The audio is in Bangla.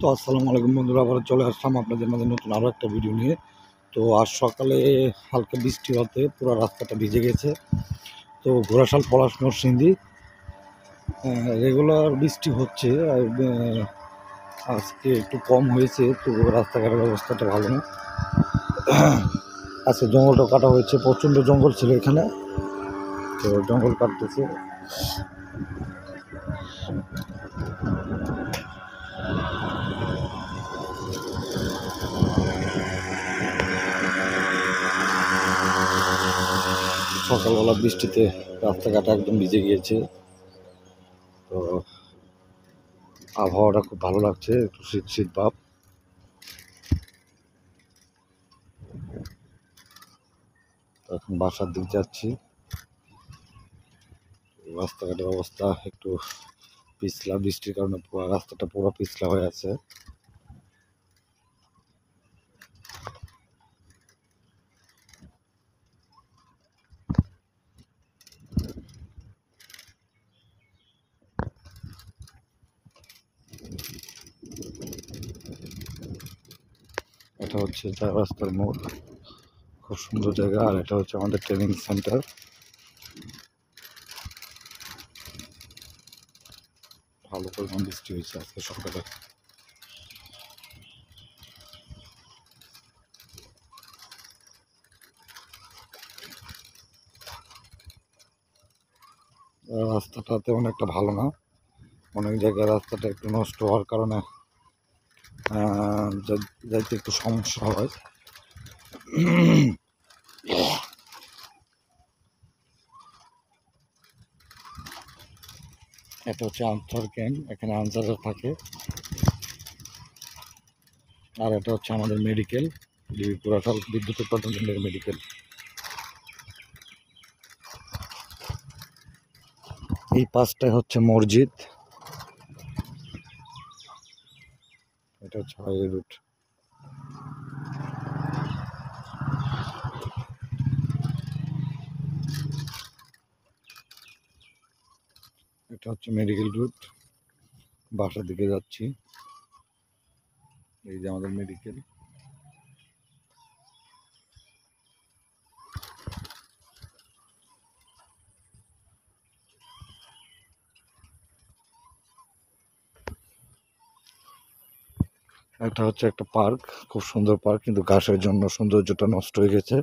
তো আসসালামু আলাইকুম বন্ধুরা, আবার চলে আসলাম আপনাদের মাঝে নতুন আরও একটা ভিডিও নিয়ে। তো আজ সকালে হালকা বৃষ্টি হতে পুরো রাস্তাটা ভিজে গেছে। তো ঘোড়াশাল পলাশ নরসিংদী রেগুলার বৃষ্টি হচ্ছে, আর আজকে একটু কম হয়েছে। তো রাস্তাঘাটের অবস্থাটা ভালো না। আজকে জঙ্গলটা কাটা হয়েছে, প্রচণ্ড জঙ্গল ছিল এখানে, তো জঙ্গল কাটতেছে। সকালবেলা বৃষ্টিতে রাস্তাঘাট একদম ভিজে গিয়েছে। তো আবহাওয়াটা খুব ভালো লাগছে, একটু শীত শীত ভাব। এখন বাসার দিক যাচ্ছি। রাস্তাঘাটের অবস্থা একটু পিছলা, বৃষ্টির কারণে পুরো রাস্তাটা পুরো পিছলা হয়ে আছে। এটা হচ্ছে চার রাস্তার মোড়, খুব সুন্দর জায়গা। আর এটা হচ্ছে আমাদের ট্রেনিং সেন্টার। ভালো পরিমাণ বৃষ্টি হয়েছে আজকে সকালে। রাস্তাটা তেমন একটা ভালো না, অনেক জায়গায় রাস্তাটা একটু নষ্ট হওয়ার কারণে যাইতে একটু সমস্যা হয়। এটা হচ্ছে আনসার ক্যাম্প, এখানে আনসাররা থাকে। আর এটা হচ্ছে আমাদের মেডিকেল, ঘোড়াশাল বিদ্যুৎ উৎপাদন কেন্দ্রের মেডিকেল। এই পাশটায় হচ্ছে মসজিদ। এটা হচ্ছে হাইওয়ে রুট। এটা হচ্ছে মেডিকেল রুট, বাসার দিকে যাচ্ছি। এই যে আমাদের মেডিকেল। এটা হচ্ছে একটা পার্ক, খুব সুন্দর পার্ক, কিন্তু ঘাসের জন্য সৌন্দর্যটা নষ্ট হয়ে গেছে।